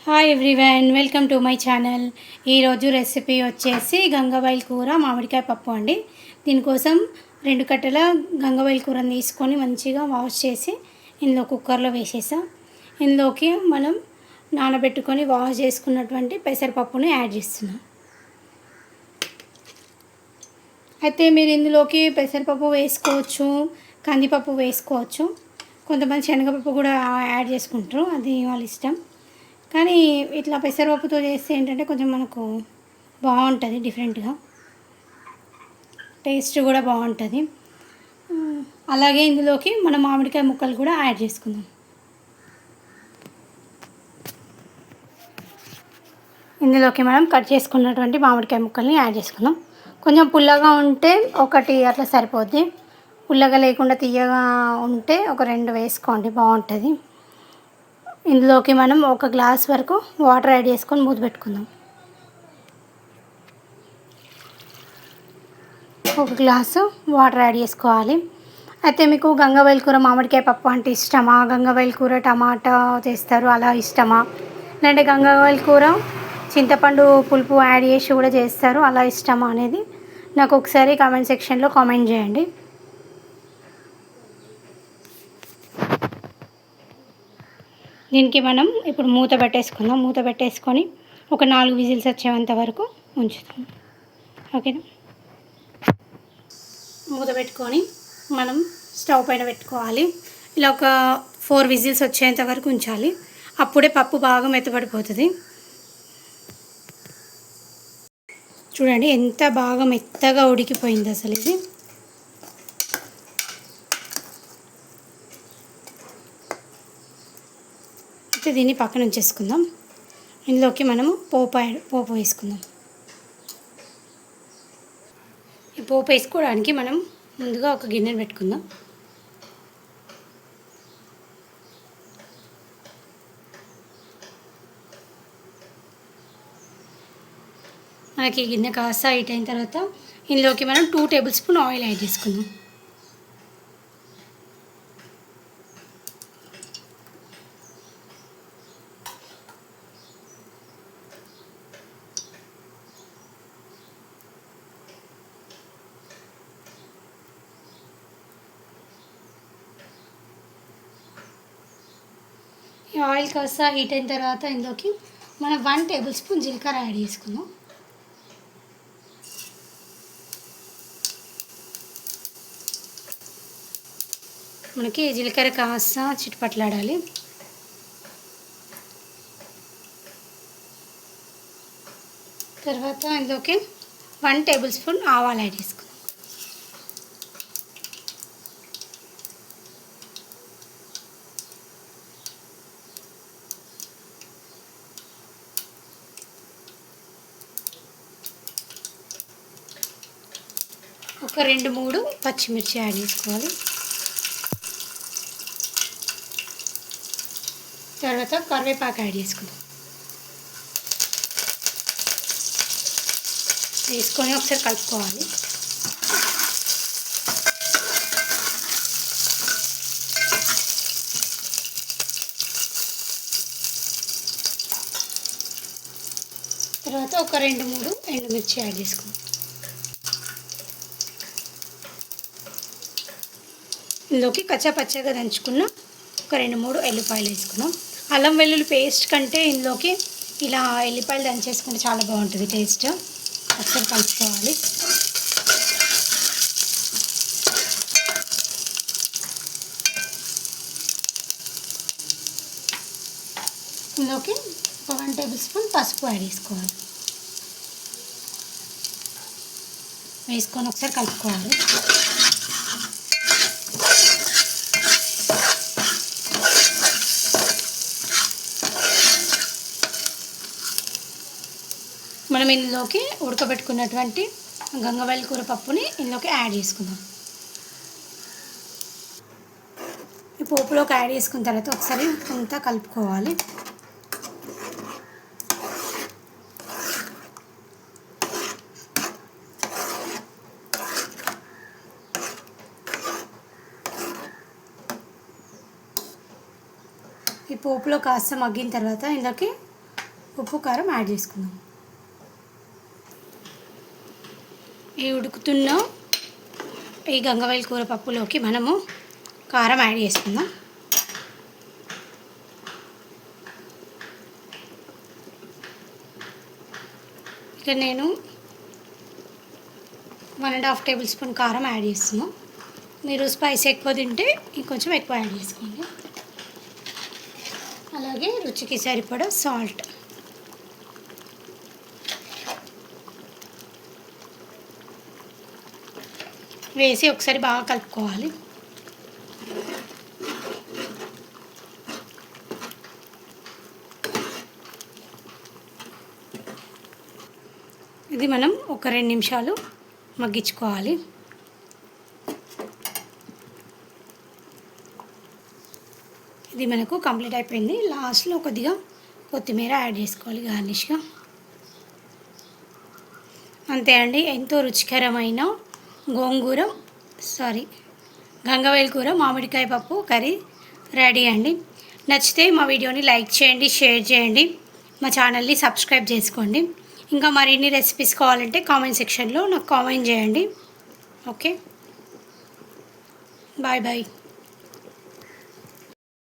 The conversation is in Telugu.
Hi everyone, welcome to my channel. ఈరోజు రెసిపీ వచ్చేసి గంగవాయిల్ కూర మామిడికాయ పప్పు అండి. దీనికోసం 2 కట్టల గంగవాయిల్ కూరని తీసుకొని మంచిగా వాష్ చేసి ఇందులో కుక్కర్లో వేసేసా. ఇందులోకి మనం నానబెట్టుకొని వాష్ చేసుకున్నటువంటి పెసరపప్పుని యాడ్ చేస్తున్నాం. అయితే మీరు ఇందులోకి పెసరపప్పు వేసుకోవచ్చు, కందిపప్పు వేసుకోవచ్చు, కొంతమంది శనగపప్పు కూడా యాడ్ చేసుకుంటారు, అది వాళ్ళ ఇష్టం. కానీ ఇట్లా పెసరపప్పుతో చేస్తే ఏంటంటే కొంచెం మనకు బాగుంటుంది, డిఫరెంట్గా టేస్ట్ కూడా బాగుంటుంది. అలాగే ఇందులోకి మనం మామిడికాయ ముక్కలు కూడా యాడ్ చేసుకుందాం. ఇందులోకి మనం కట్ చేసుకున్నటువంటి మామిడికాయ ముక్కల్ని యాడ్ చేసుకుందాం. కొంచెం పుల్లగా ఉంటే ఒకటి అట్లా సరిపోద్ది, పుల్లగా లేకుండా తీయగా ఉంటే ఒక 2 వేసుకోండి, బాగుంటుంది. ఇందులోకి మనం 1 గ్లాస్ వరకు వాటర్ యాడ్ చేసుకొని మూత పెట్టుకుందాం. 1 గ్లాసు వాటర్ యాడ్ చేసుకోవాలి. అయితే మీకు గంగవాయిల్ కూర మామిడికాయ పప్పు అంటే ఇష్టమా, గంగవాయిల్ కూర టమాటా చేస్తారు అలా ఇష్టమా, లేదంటే గంగవాయిల్ కూర చింతపండు పులుపు యాడ్ చేసి కూడా చేస్తారు అలా ఇష్టమా అనేది నాకు ఒకసారి కామెంట్ సెక్షన్లో కామెంట్ చేయండి. దీనికి మనం ఇప్పుడు మూత పెట్టేసుకుందాం. మూత పెట్టేసుకొని ఒక 4 విజిల్స్ వచ్చేంత వరకు ఉంచుతాం. ఓకేనా? మూత పెట్టుకొని మనం స్టవ్ పైన పెట్టుకోవాలి. ఇలా ఒక 4 విజిల్స్ వచ్చేంత వరకు ఉంచాలి. అప్పుడే పప్పు బాగా మెత్తబడిపోతుంది. చూడండి ఎంత బాగా మెత్తగా ఉడికిపోయింది అసలు ఇది. దీన్ని పక్కన ఉంచేసుకుందాం. ఇందులోకి మనము పోపు వేసుకుందాం. ఈ పోపు వేసుకోవడానికి మనం ముందుగా ఒక గిన్నెను పెట్టుకుందాం. మనకి ఈ గిన్నె కాస్త హీట్ అయిన తర్వాత ఇందులోకి మనం 2 టేబుల్ స్పూన్ ఆయిల్ యాడ్ చేసుకుందాం. ఈ ఆయిల్ కాస్త హీట్ అయిన తర్వాత ఇందులోకి మనం 1 టేబుల్ స్పూన్ జీలకర్ర యాడ్ చేసుకుందాం. మనకి జీలకర్ర కాస్త చిటపట్లాడాలి. తర్వాత ఇందులోకి 1 టేబుల్ స్పూన్ ఆవాలు యాడ్ చేసుకుందాం. ఒక 2-3 పచ్చిమిర్చి యాడ్ చేసుకోవాలి. తర్వాత కరివేపాకు యాడ్ చేసుకుందాం. వేసుకొని ఒకసారి కలుపుకోవాలి. తర్వాత ఒక 2-3 ఎండుమిర్చి యాడ్ చేసుకుందాం. ఇందులోకి కచ్చాపచ్చగా దంచుకున్న ఒక 2-3 ఎల్లిపాయలు వేసుకున్నాం. అల్లం వెల్లుల్లి పేస్ట్ కంటే ఇందులోకి ఇలా ఎల్లిపాయలు దంచేసుకుంటే చాలా బాగుంటుంది టేస్ట్. ఒకసారి కలుపుకోవాలి. ఇందులోకి ఒక 1 టేబుల్ స్పూన్ పసుపు యాడ్ చేసుకోవాలి. వేసుకొని ఒకసారి కలుపుకోవాలి. మనం ఇందులోకి ఉడకబెట్టుకున్నటువంటి గంగవాయిల్ కూర పప్పుని ఇందులోకి యాడ్ చేసుకుందాం. ఈ పోపులోకి యాడ్ చేసుకున్న తర్వాత ఒకసారి అంతా కలుపుకోవాలి. ఈ పోపులో కాస్త మగ్గిన తర్వాత ఇందులోకి ఉప్పు కారం యాడ్ చేసుకుందాం. ఈ ఉడుకుతున్న ఈ గంగవాయిల్ కూర పప్పులోకి మనము కారం యాడ్ చేసుకుందాం. ఇక నేను 1.5 టేబుల్ స్పూన్ కారం యాడ్ చేస్తున్నాను. మీరు స్పైస్ ఎక్కువ తింటే ఇంకొంచెం ఎక్కువ యాడ్ చేసుకోండి. అలాగే రుచికి సరిపడా సాల్ట్. వేసి ఒకసారి బాగా కలుపుకోవాలి. ఇది మనం ఒక 2 నిమిషాలు మగ్గించుకోవాలి. ఇది మనకు కంప్లీట్ అయిపోయింది. లాస్ట్లో కొద్దిగా కొత్తిమీర యాడ్ చేసుకోవాలి గార్నిష్గా. అంతే అండి, ఎంతో రుచికరమైన గంగవాయిల్ కూర మామిడికాయ పప్పు కర్రీ రెడీ అండి. నచ్చితే మా వీడియోని లైక్ చేయండి, షేర్ చేయండి, మా ఛానల్ని సబ్స్క్రైబ్ చేసుకోండి. ఇంకా మరిన్ని రెసిపీస్ కావాలంటే కామెంట్ సెక్షన్లో నాకు కామెంట్ చేయండి. Okay, bye bye.